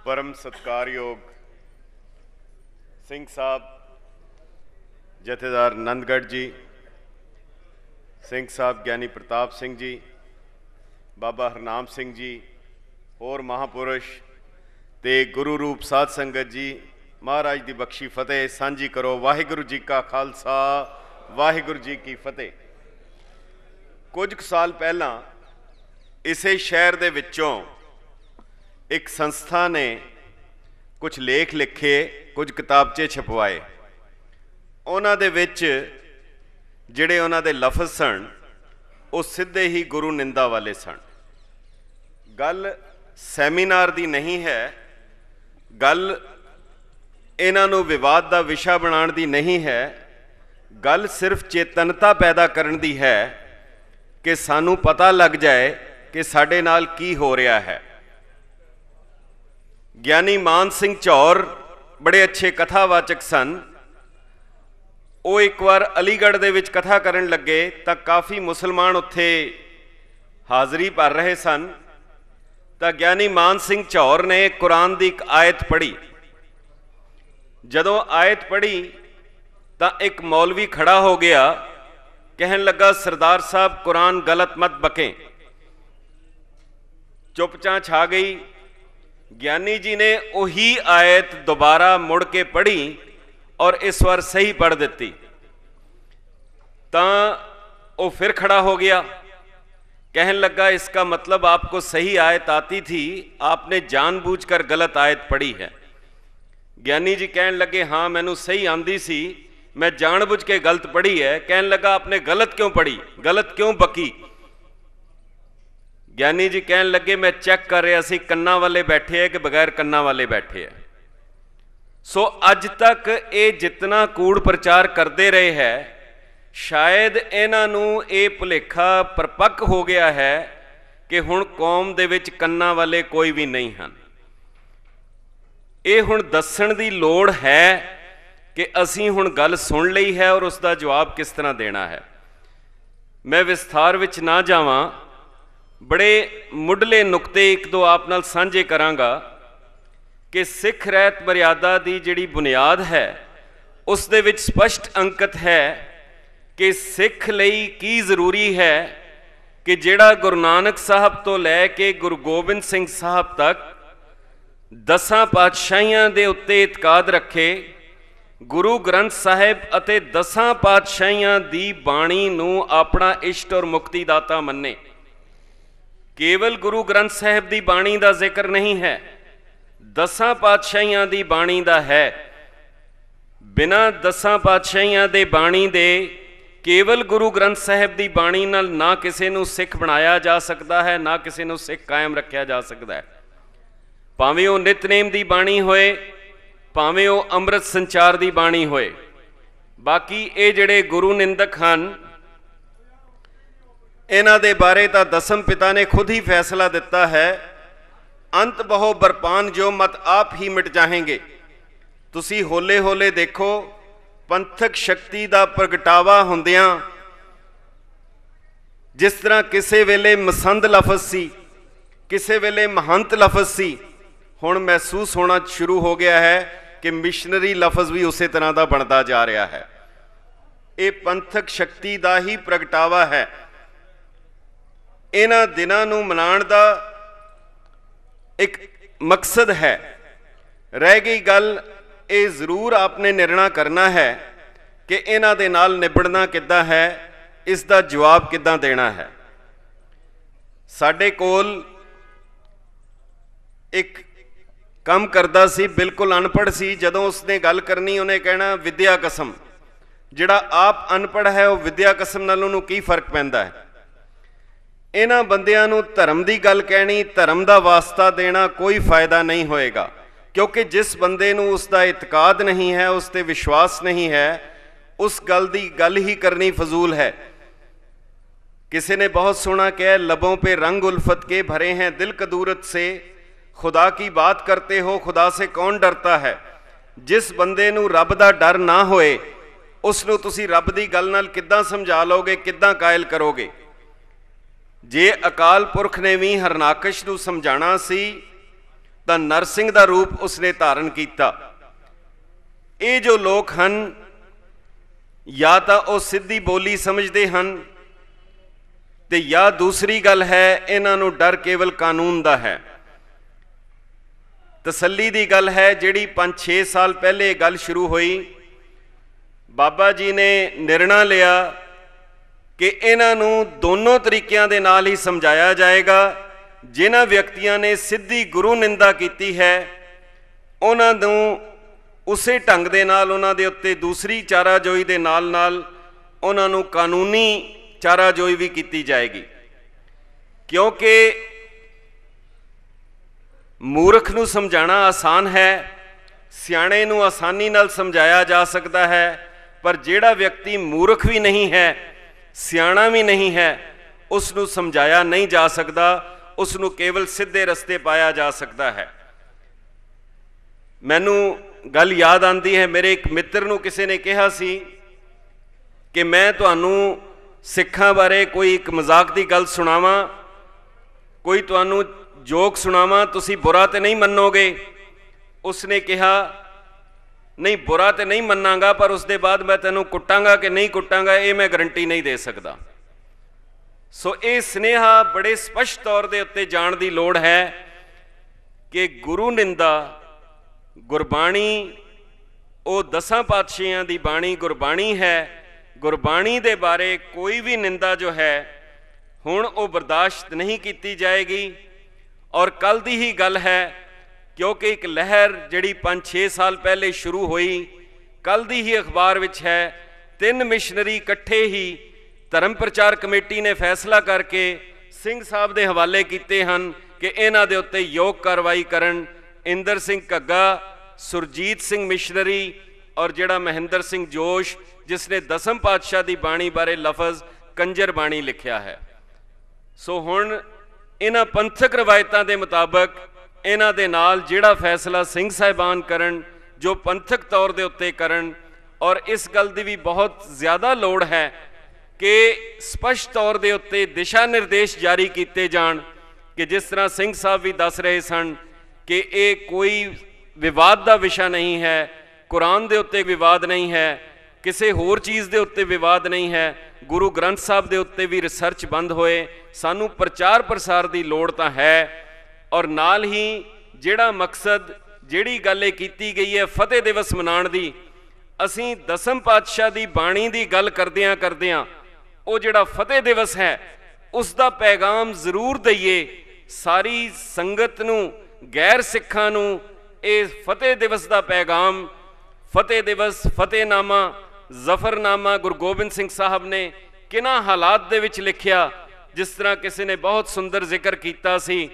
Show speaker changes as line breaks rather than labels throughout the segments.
परम सत्कारयोग सिंह साहब, जथेदार नंदगढ़ जी, सिंह साहब ज्ञानी प्रताप सिंह जी, बाबा हरनाम सिंह जी, होर महापुरुष ते गुरु रूप साध संगत जी, महाराज दी बख्शी फतेह सांझी करो। वाहिगुरु जी का खालसा, वाहिगुरु जी की फतेह। कुछ साल पहला इसे शहर दे विचों एक संस्था ने कुछ लेख लिखे, कुछ किताबचे छपवाए। उन्हां दे विच जिहड़े उन्हां दे लफज सन वो सीधे ही गुरु निंदा वाले सन। गल सैमीनार दी नहीं है, गल इन्हां नूं विवाद दा विषा बनाउण दी नहीं है, गल सिर्फ चेतनता पैदा करन दी है कि सानू पता लग जाए कि साडे नाल की हो रहा है। ज्ञानी मान सिंह चौर बड़े अच्छे कथावाचक सन। वो एक बार अलीगढ़ दे विच कथा करन लगे तो काफ़ी मुसलमान उत्थे हाज़री भर रहे सन। तो ज्ञानी मान सिंह चौर ने कुरान की एक आयत पढ़ी। जदों आयत पढ़ी तो एक मौलवी खड़ा हो गया, कहन लगा सरदार साहब कुरान गलत मत बकें। चुपचां छा गई। ज्ञानी जी ने वही आयत दोबारा मुड़ के पढ़ी और इस बार सही पढ़ दी। तो वो फिर खड़ा हो गया, कहन लगा इसका मतलब आपको सही आयत आती थी, आपने जानबूझकर गलत आयत पढ़ी है। ज्ञानी जी कहन लगे हाँ मैनू सही आंदी सी, मैं जानबूझ के गलत पढ़ी है। कहन लगा आपने गलत क्यों पढ़ी, गलत क्यों बकी? ज्ञानी जी कहन लगे मैं चेक कर रहा सी कन्ना वाले बैठे है कि बगैर कन्ना वाले बैठे है। सो अज तक ये जितना कूड़ प्रचार करते रहे है, शायद इन्हां नूं ये भुलेखा परपक्क हो गया है कि हुण कौम दे विच कन्ना वाले कोई भी नहीं हैं। ये हुण दस्सण दी लोड़ है कि असीं हुण गल सुन लई है और उसका जवाब किस तरह देना है। मैं विस्तार विच ना जावां, बड़े मुढ़ले नुकते एक दो आप नाल सांझे करांगा कि सिख रहत मर्यादा की जिहड़ी बुनियाद है उस दे विच स्पष्ट अंकित है कि सिख लई की जरूरी है कि जिहड़ा गुरु नानक साहब तो लैके गुरु गोबिंद सिंह साहब तक 10 पातशाहियां दे उत्ते इतकाद रखे, गुरु ग्रंथ साहिब अते 10 पातशाहियां दी बाणी नूं अपना इष्ट और मुक्ति दाता मन्ने। केवल गुरु ग्रंथ साहिब की बाणी का जिक्र नहीं है, 10 पातशाहियां की बाणी का है। बिना 10 पातशाहियां दे बाणी दे केवल गुरु ग्रंथ साहिब की बाणी नाल ना किसी नूं सिख बनाया जा सकता है, ना किसी नूं सिख कायम रखा जा सकता है। भावें वो नितनेम की बाणी होए, भावें वो अमृत संचार की बाणी होए। बाकी ये जिहड़े गुरु निंदक हैं, इन्हां दे बारे तो दसम पिता ने खुद ही फैसला दिता है, अंत बहो बरपान जो मत आप ही मिट जाएंगे। तुसी होले होले देखो पंथक शक्ति का प्रगटावा हुंदियां जिस तरह किसी वेले मसंद लफज सी, किसी वेले महंत लफज सी, हुण महसूस होना शुरू हो गया है कि मिशनरी लफज भी उस तरह का बनता जा रहा है। ये पंथक शक्ति का ही प्रगटावा है। इन्हां दिनां नूं मनाउण दा एक मकसद है। रह गई गल ये जरूर आपने निर्णय करना है कि इन्हां दे नाल निबड़ना किद्दां है, इसका जवाब किद्दां देना है। साडे कोल एक काम करदा सी, बिल्कुल अनपढ़ सी। जदों उसने गल करनी उन्हें कहना विद्या कसम। जिहड़ा आप अनपढ़ है वो विद्या कसम नाल उहनूं की फर्क पैंदा है? इन्हां बंदियां नूं धर्म की गल कहनी, धर्म का वास्ता देना कोई फायदा नहीं होएगा, क्योंकि जिस बंदे नूं उसका इतकाद नहीं है, उस ते विश्वास नहीं है, उस गल की गल ही करनी फजूल है। किसी ने बहुत सोहना कहा, लबों पे रंग उल्फत के भरे हैं दिल कदूरत से, खुदा की बात करते हो खुदा से कौन डरता है। जिस बंदे नूं रब दा डर ना होए उसनूं तुसीं रब दी गल नाल किद्दां समझा लोगे, किद्दां कायल करोगे? जे अकाल पुरख ने भी हरनाकश नूं समझाना सी ਤਾਂ ਨਰਸਿੰਘ ਦਾ ਰੂਪ ਉਸਨੇ ਧਾਰਨ ਕੀਤਾ। ਇਹ ਜੋ ਲੋਕ ਹਨ ਜਾਂ ਤਾਂ ਉਹ ਸਿੱਧੀ ਬੋਲੀ ਸਮਝਦੇ ਹਨ ਤੇ ਜਾਂ ਦੂਸਰੀ ਗੱਲ ਹੈ ਇਹਨਾਂ ਨੂੰ ਡਰ ਕੇਵਲ ਕਾਨੂੰਨ ਦਾ ਹੈ। ਤਸੱਲੀ ਦੀ ਗੱਲ ਹੈ, ਜਿਹੜੀ 5-6 ਸਾਲ ਪਹਿਲੇ ਇਹ ਗੱਲ ਸ਼ੁਰੂ ਹੋਈ, ਬਾਬਾ ਜੀ ਨੇ ਨਿਰਣਾ ਲਿਆ ਕਿ ਇਹਨਾਂ ਨੂੰ ਦੋਨੋਂ ਤਰੀਕਿਆਂ ਦੇ ਨਾਲ ਹੀ ਸਮਝਾਇਆ ਜਾਏਗਾ। ਜਿਨ੍ਹਾਂ ਵਿਅਕਤੀਆਂ ਨੇ ਸਿੱਧੀ ਗੁਰੂ ਨਿੰਦਾ ਕੀਤੀ ਹੈ ਉਹਨਾਂ ਨੂੰ ਉਸੇ ਢੰਗ ਦੇ ਨਾਲ ਉਹਨਾਂ ਦੇ ਉੱਤੇ ਦੂਸਰੀ ਚਾਰਾਜੋਈ ਦੇ ਨਾਲ ਨਾਲ ਉਹਨਾਂ ਨੂੰ ਕਾਨੂੰਨੀ ਚਾਰਾਜੋਈ ਵੀ ਕੀਤੀ ਜਾਏਗੀ, ਕਿਉਂਕਿ ਮੂਰਖ ਨੂੰ ਸਮਝਾਉਣਾ ਆਸਾਨ ਹੈ, ਸਿਆਣੇ ਨੂੰ ਆਸਾਨੀ ਨਾਲ ਸਮਝਾਇਆ ਜਾ ਸਕਦਾ ਹੈ, ਪਰ ਜਿਹੜਾ ਵਿਅਕਤੀ ਮੂਰਖ ਵੀ ਨਹੀਂ ਹੈ, ਸਿਆਣਾ ਵੀ ਨਹੀਂ ਹੈ, ਉਸ ਨੂੰ ਸਮਝਾਇਆ ਨਹੀਂ ਜਾ ਸਕਦਾ, ਉਸ ਨੂੰ ਕੇਵਲ ਸਿੱਧੇ ਰਸਤੇ ਪਾਇਆ ਜਾ ਸਕਦਾ ਹੈ। ਮੈਨੂੰ ਗੱਲ ਯਾਦ ਆਉਂਦੀ ਹੈ, ਮੇਰੇ ਇੱਕ ਮਿੱਤਰ ਨੂੰ ਕਿਸੇ ਨੇ ਕਿਹਾ ਸੀ ਕਿ ਮੈਂ ਤੁਹਾਨੂੰ ਸਿੱਖਾਂ ਬਾਰੇ ਕੋਈ ਇੱਕ ਮਜ਼ਾਕ ਦੀ ਗੱਲ ਸੁਣਾਵਾਂ, ਕੋਈ ਤੁਹਾਨੂੰ ਜੋਕ ਸੁਣਾਵਾਂ, ਤੁਸੀਂ ਬੁਰਾ ਤੇ ਨਹੀਂ ਮੰਨੋਗੇ? ਉਸਨੇ ਕਿਹਾ ਨਹੀਂ, ਬੁਰਾ ਤੇ ਨਹੀਂ ਮੰਨਾਂਗਾ, ਪਰ ਉਸ ਦੇ ਬਾਅਦ ਮੈਂ ਤੈਨੂੰ ਕੁੱਟਾਂਗਾ ਕਿ ਨਹੀਂ ਕੁੱਟਾਂਗਾ ਇਹ ਮੈਂ ਗਰੰਟੀ ਨਹੀਂ ਦੇ ਸਕਦਾ। ਸੋ ਇਹ ਸੁਨੇਹਾ ਬੜੇ ਸਪਸ਼ਟ ਤੌਰ ਦੇ ਉੱਤੇ ਜਾਣ ਦੀ ਲੋੜ ਹੈ ਕਿ ਗੁਰੂ ਨਿੰਦਾ ਗੁਰਬਾਣੀ, ਉਹ 10 ਪਾਤਸ਼ਾਹਾਂ ਦੀ ਬਾਣੀ ਗੁਰਬਾਣੀ ਹੈ। ਗੁਰਬਾਣੀ ਦੇ ਬਾਰੇ ਕੋਈ ਵੀ ਨਿੰਦਾ ਜੋ ਹੈ ਹੁਣ ਉਹ ਬਰਦਾਸ਼ਤ ਨਹੀਂ ਕੀਤੀ ਜਾਏਗੀ। ਔਰ ਕੱਲ੍ਹ ਦੀ ਹੀ ਗੱਲ ਹੈ, ਕਿਉਂਕਿ ਇੱਕ ਲਹਿਰ ਜਿਹੜੀ 5-6 ਸਾਲ ਪਹਿਲੇ ਸ਼ੁਰੂ ਹੋਈ, ਕੱਲ੍ਹ ਦੀ ਹੀ ਅਖਬਾਰ ਵਿੱਚ ਹੈ, 3 ਮਿਸ਼ਨਰੀ ਇਕੱਠੇ ਹੀ ਧਰਮ ਪ੍ਰਚਾਰ ਕਮੇਟੀ ਨੇ ਫੈਸਲਾ ਕਰਕੇ ਸਿੰਘ ਸਾਹਿਬ ਦੇ ਹਵਾਲੇ ਕੀਤੇ ਹਨ ਕਿ ਇਹਨਾਂ ਦੇ ਉੱਤੇ ਯੋਗ ਕਾਰਵਾਈ ਕਰਨ। ਇੰਦਰ ਸਿੰਘ ਘੱਗਾ, ਸੁਰਜੀਤ ਸਿੰਘ ਮਿਸ਼ਨਰੀ ਔਰ ਜਿਹੜਾ ਮਹਿੰਦਰ ਸਿੰਘ ਜੋਸ਼, ਜਿਸ ਨੇ 10ਮ ਪਾਤਸ਼ਾਹ ਦੀ ਬਾਣੀ ਬਾਰੇ ਲਫ਼ਜ਼ ਕੰਜਰ ਬਾਣੀ ਲਿਖਿਆ ਹੈ। ਸੋ ਹੁਣ ਇਹਨਾਂ ਪੰਥਕ ਰਵਾਇਤਾਂ ਦੇ ਮੁਤਾਬਕ ਇਹਨਾਂ ਦੇ ਨਾਲ ਜਿਹੜਾ ਫੈਸਲਾ ਸਿੰਘ ਸਾਹਿਬਾਨ ਕਰਨ, ਜੋ ਪੰਥਕ ਤੌਰ ਦੇ ਉੱਤੇ ਕਰਨ, ਔਰ ਇਸ ਗੱਲ ਦੀ ਵੀ ਬਹੁਤ ਜ਼ਿਆਦਾ ਲੋੜ ਹੈ ਕਿ ਸਪਸ਼ਟ ਤੌਰ ਦੇ ਉੱਤੇ ਦਿਸ਼ਾ ਨਿਰਦੇਸ਼ ਜਾਰੀ ਕੀਤੇ ਜਾਣ ਕਿ ਜਿਸ ਤਰ੍ਹਾਂ ਸਿੰਘ ਸਾਹਿਬ ਵੀ ਦੱਸ ਰਹੇ ਸਨ ਕਿ ਇਹ ਕੋਈ ਵਿਵਾਦ ਦਾ ਵਿਸ਼ਾ ਨਹੀਂ ਹੈ, ਕੁਰਾਨ ਦੇ ਉੱਤੇ ਵਿਵਾਦ ਨਹੀਂ ਹੈ, ਕਿਸੇ ਹੋਰ ਚੀਜ਼ ਦੇ ਉੱਤੇ ਵਿਵਾਦ ਨਹੀਂ ਹੈ, ਗੁਰੂ ਗ੍ਰੰਥ ਸਾਹਿਬ ਦੇ ਉੱਤੇ ਵੀ ਰਿਸਰਚ ਬੰਦ ਹੋਏ। ਸਾਨੂੰ ਪ੍ਰਚਾਰ ਪ੍ਰਸਾਰ ਦੀ ਲੋੜ ਤਾਂ ਹੈ, ਔਰ ਨਾਲ ਹੀ ਜਿਹੜਾ ਮਕਸਦ, ਜਿਹੜੀ ਗੱਲ ਇਹ ਕੀਤੀ ਗਈ ਹੈ ਫਤਿਹ ਦਿਵਸ ਮਨਾਉਣ ਦੀ, ਅਸੀਂ 10ਮ ਪਾਤਸ਼ਾਹ ਦੀ ਬਾਣੀ ਦੀ ਗੱਲ ਕਰਦਿਆਂ ਕਰਦਿਆਂ ਉਹ ਜਿਹੜਾ ਫਤਿਹ ਦਿਵਸ ਹੈ ਉਸ ਦਾ ਪੈਗਾਮ ਜ਼ਰੂਰ ਦਈਏ ਸਾਰੀ ਸੰਗਤ ਨੂੰ, ਗੈਰ ਸਿੱਖਾਂ ਨੂੰ। ਇਹ ਫਤਿਹ ਦਿਵਸ ਦਾ ਪੈਗਾਮ, ਫਤਿਹ ਦਿਵਸ, ਫਤਿਹਨਾਮਾ, ਜ਼ਫਰਨਾਮਾ ਗੁਰੂ ਗੋਬਿੰਦ ਸਿੰਘ ਸਾਹਿਬ ਨੇ ਕਿਹਨਾਂ ਹਾਲਾਤ ਦੇ ਵਿੱਚ ਲਿਖਿਆ। ਜਿਸ ਤਰ੍ਹਾਂ ਕਿਸੇ ਨੇ ਬਹੁਤ ਸੁੰਦਰ ਜ਼ਿਕਰ ਕੀਤਾ ਸੀ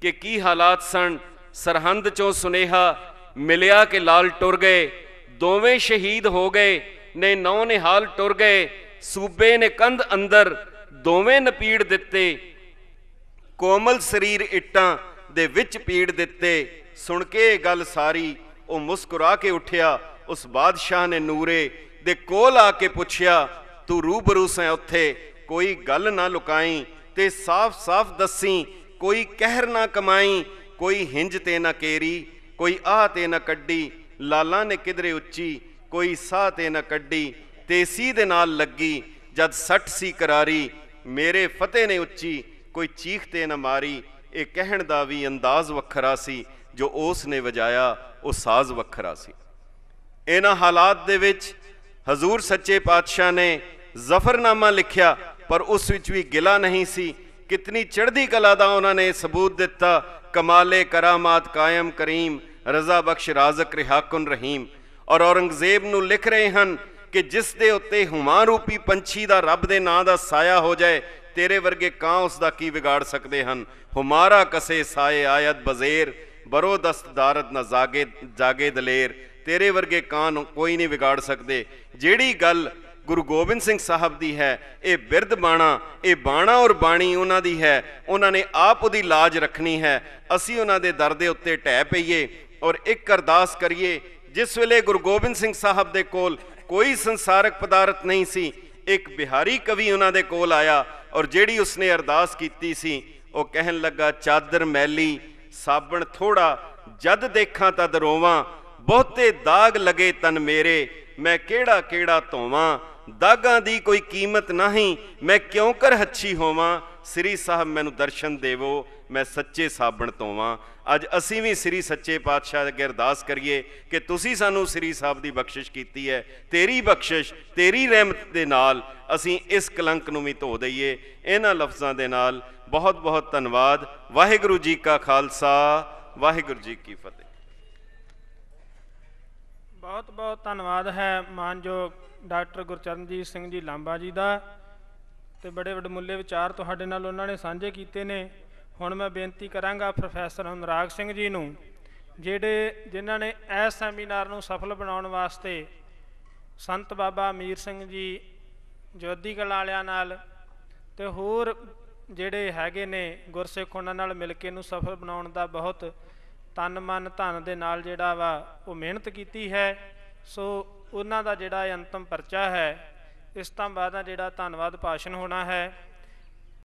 ਕਿ ਕੀ ਹਾਲਾਤ ਸਨ। ਸਰਹੰਦ ਚੋਂ ਸੁਨੇਹਾ ਮਿਲਿਆ ਕਿ ਲਾਲ ਟੁਰ ਗਏ, ਦੋਵੇਂ ਸ਼ਹੀਦ ਹੋ ਗਏ ਨੇ, 9 ਨਿਹਾਲ ਟੁਰ ਗਏ, ਸੂਬੇ ਨੇ ਕੰਧ ਅੰਦਰ ਦੋਵੇਂ ਨਪੀੜ ਦਿੱਤੇ, ਕੋਮਲ ਸਰੀਰ ਇੱਟਾਂ ਦੇ ਵਿੱਚ ਪੀੜ ਦਿੱਤੇ। ਸੁਣ ਕੇ ਇਹ ਗੱਲ ਸਾਰੀ ਉਹ ਮੁਸਕਰਾ ਕੇ ਉੱਠਿਆ। ਉਸ ਬਾਦਸ਼ਾਹ ਨੇ ਨੂਰੇ ਦੇ ਕੋਲ ਆ ਕੇ ਪੁੱਛਿਆ, ਤੂੰ ਰੂਬਰੂ ਸੈਂ ਉੱਥੇ, ਕੋਈ ਗੱਲ ਨਾ ਲੁਕਾਈ ਤੇ ਸਾਫ਼ ਸਾਫ਼ ਦੱਸੀ, ਕੋਈ ਕਹਿਰ ਨਾ ਕਮਾਈ, ਕੋਈ ਹਿੰਜ ਤੇ ਨਾ ਕੇਰੀ, ਕੋਈ ਆਹ ਤੇ ਨਾ ਕੱਢੀ, ਲਾਲਾਂ ਨੇ ਕਿਧਰੇ ਉੱਚੀ, ਕੋਈ ਸਾਹ ਤੇ ਨਾ ਕੱਢੀ, ਤੇਸੀ ਦੇ ਨਾਲ ਲੱਗੀ ਜਦ ਸੱਟ ਸੀ ਕਰਾਰੀ, ਮੇਰੇ ਫਤਿਹ ਨੇ ਉੱਚੀ, ਕੋਈ ਚੀਖ ਤੇ ਨਾ ਮਾਰੀ। ਇਹ ਕਹਿਣ ਦਾ ਵੀ ਅੰਦਾਜ਼ ਵੱਖਰਾ ਸੀ, ਜੋ ਉਸ ਨੇ ਵਜਾਇਆ ਉਹ ਸਾਜ਼ ਵੱਖਰਾ ਸੀ। ਇਹਨਾਂ ਹਾਲਾਤ ਦੇ ਵਿੱਚ ਹਜ਼ੂਰ ਸੱਚੇ ਪਾਤਸ਼ਾਹ ਨੇ ਜ਼ਫਰਨਾਮਾ ਲਿਖਿਆ, ਪਰ ਉਸ ਵਿੱਚ ਵੀ ਗਿਲਾ ਨਹੀਂ ਸੀ। ਕਿਤਨੀ ਚੜ੍ਹਦੀ ਕਲਾ ਦਾ ਉਹਨਾਂ ਨੇ ਸਬੂਤ ਦਿੱਤਾ। ਕਮਾਲੇ ਕਰਾਮਾਤ ਕਾਇਮ ਕਰੀਮ, ਰਜ਼ਾ ਬਖਸ਼ ਰਾਜ਼ਕ ਰਿਹਾਕੁਨ ਰਹੀਮ। ਔਰ ਔਰੰਗਜ਼ੇਬ ਨੂੰ ਲਿਖ ਰਹੇ ਹਨ ਕਿ ਜਿਸ ਦੇ ਉੱਤੇ ਹੁਮਾਂ ਰੂਪੀ ਪੰਛੀ ਦਾ ਰੱਬ ਦੇ ਨਾਂ ਦਾ ਸਾਇਆ ਹੋ ਜਾਏ, ਤੇਰੇ ਵਰਗੇ ਕਾਂ ਉਸ ਦਾ ਕੀ ਵਿਗਾੜ ਸਕਦੇ ਹਨ। ਹੁਮਾਰਾ ਕਸੇ ਸਾਏ ਆਇਤ ਬਜ਼ੇਰ, ਬਰੋ ਦਸਤ ਦਾਰਤ ਨਾ ਜਾਗੇ ਦਲੇਰ। ਤੇਰੇ ਵਰਗੇ ਕਾਂ ਨੂੰ ਕੋਈ ਨਹੀਂ ਵਿਗਾੜ ਸਕਦੇ। ਜਿਹੜੀ ਗੱਲ ਗੁਰੂ ਗੋਬਿੰਦ ਸਿੰਘ ਸਾਹਿਬ ਦੀ ਹੈ, ਇਹ ਬਿਰਧ ਬਾਣਾ, ਇਹ ਬਾਣਾ ਔਰ ਬਾਣੀ ਉਹਨਾਂ ਦੀ ਹੈ। ਉਹਨਾਂ ਨੇ ਆਪ ਉਹਦੀ ਲਾਜ ਰੱਖਣੀ ਹੈ। ਅਸੀਂ ਉਹਨਾਂ ਦੇ ਦਰ ਦੇ ਉੱਤੇ ਢਹਿ ਪਈਏ ਔਰ ਇੱਕ ਅਰਦਾਸ ਕਰੀਏ। ਜਿਸ ਵੇਲੇ ਗੁਰੂ ਗੋਬਿੰਦ ਸਿੰਘ ਸਾਹਿਬ ਦੇ ਕੋਲ ਕੋਈ ਸੰਸਾਰਕ ਪਦਾਰਥ ਨਹੀਂ ਸੀ, ਇੱਕ ਬਿਹਾਰੀ ਕਵੀ ਉਹਨਾਂ ਦੇ ਕੋਲ ਆਇਆ ਔਰ ਜਿਹੜੀ ਉਸਨੇ ਅਰਦਾਸ ਕੀਤੀ ਸੀ, ਉਹ ਕਹਿਣ ਲੱਗਾ, ਚਾਦਰ ਮੈਲੀ ਸਾਬਣ ਥੋੜਾ ਜਦ ਦੇਖਾਂ ਤਦ ਰੋਵਾਂ, ਬਹੁਤੇ ਦਾਗ ਲਗੇ ਤਨ ਮੇਰੇ, ਮੈਂ ਕਿਹੜਾ ਕਿਹੜਾ ਧੋਵਾਂ, ਦਾਗਾਂ ਦੀ ਕੋਈ ਕੀਮਤ ਨਹੀਂ, ਮੈਂ ਕਿਉਂ ਕਰ ਹੱਛੀ ਹੋਵਾਂ, ਸ੍ਰੀ ਸਾਹਿਬ ਮੈਨੂੰ ਦਰਸ਼ਨ ਦੇਵੋ, ਮੈਂ ਸੱਚੇ ਸਾਬਣ ਧੋਵਾਂ। ਅੱਜ ਅਸੀਂ ਵੀ ਸ੍ਰੀ ਸੱਚੇ ਪਾਤਸ਼ਾਹ ਅੱਗੇ ਅਰਦਾਸ ਕਰੀਏ ਕਿ ਤੁਸੀਂ ਸਾਨੂੰ ਸ੍ਰੀ ਸਾਹਿਬ ਦੀ ਬਖਸ਼ਿਸ਼ ਕੀਤੀ ਹੈ, ਤੇਰੀ ਬਖਸ਼ਿਸ਼ ਤੇਰੀ ਰਹਿਮਤ ਦੇ ਨਾਲ ਅਸੀਂ ਇਸ ਕਲੰਕ ਨੂੰ ਵੀ ਧੋ ਦਈਏ। ਇਹਨਾਂ ਲਫ਼ਜ਼ਾਂ ਦੇ ਨਾਲ ਬਹੁਤ ਬਹੁਤ ਧੰਨਵਾਦ। ਵਾਹਿਗੁਰੂ ਜੀ ਕਾ ਖਾਲਸਾ, ਵਾਹਿਗੁਰੂ ਜੀ ਕੀ ਫਤਿਹ।
ਬਹੁਤ ਬਹੁਤ ਧੰਨਵਾਦ ਹੈ ਮਾਨਯੋਗ ਡਾਕਟਰ ਗੁਰਚਰਨਜੀਤ ਸਿੰਘ ਜੀ ਲਾਂਬਾ ਜੀ ਦਾ, ਤੇ ਬੜੇ ਵਡਮੁੱਲੇ ਵਿਚਾਰ ਤੁਹਾਡੇ ਨਾਲ ਉਹਨਾਂ ਨੇ ਸਾਂਝੇ ਕੀਤੇ ਨੇ। ਹੁਣ ਮੈਂ ਬੇਨਤੀ ਕਰਾਂਗਾ ਪ੍ਰੋਫੈਸਰ ਅਨੁਰਾਗ ਸਿੰਘ ਜੀ ਨੂੰ, ਜਿਨ੍ਹਾਂ ਨੇ ਇਸ ਸੈਮੀਨਾਰ ਨੂੰ ਸਫਲ ਬਣਾਉਣ ਵਾਸਤੇ ਸੰਤ ਬਾਬਾ ਅਮੀਰ ਸਿੰਘ ਜੀ ਜੋਧੀ ਕਲਾਂ ਵਾਲਿਆਂ ਨਾਲ ਤੇ ਹੋਰ ਜਿਹੜੇ ਹੈਗੇ ਨੇ ਗੁਰਸਿੱਖ ਉਹਨਾਂ ਨਾਲ ਮਿਲ ਕੇ ਇਹਨੂੰ ਸਫਲ ਬਣਾਉਣ ਦਾ ਬਹੁਤ ਤਨ ਮਨ ਧਨ ਦੇ ਨਾਲ ਜਿਹੜਾ ਵਾ ਉਹ ਮਿਹਨਤ ਕੀਤੀ ਹੈ। ਸੋ ਉਹਨਾਂ ਦਾ ਜਿਹੜਾ ਅੰਤਮ ਪਰਚਾ ਹੈ, ਇਸ ਤੋਂ ਬਾਅਦ ਜਿਹੜਾ ਧੰਨਵਾਦ ਭਾਸ਼ਣ ਹੋਣਾ ਹੈ।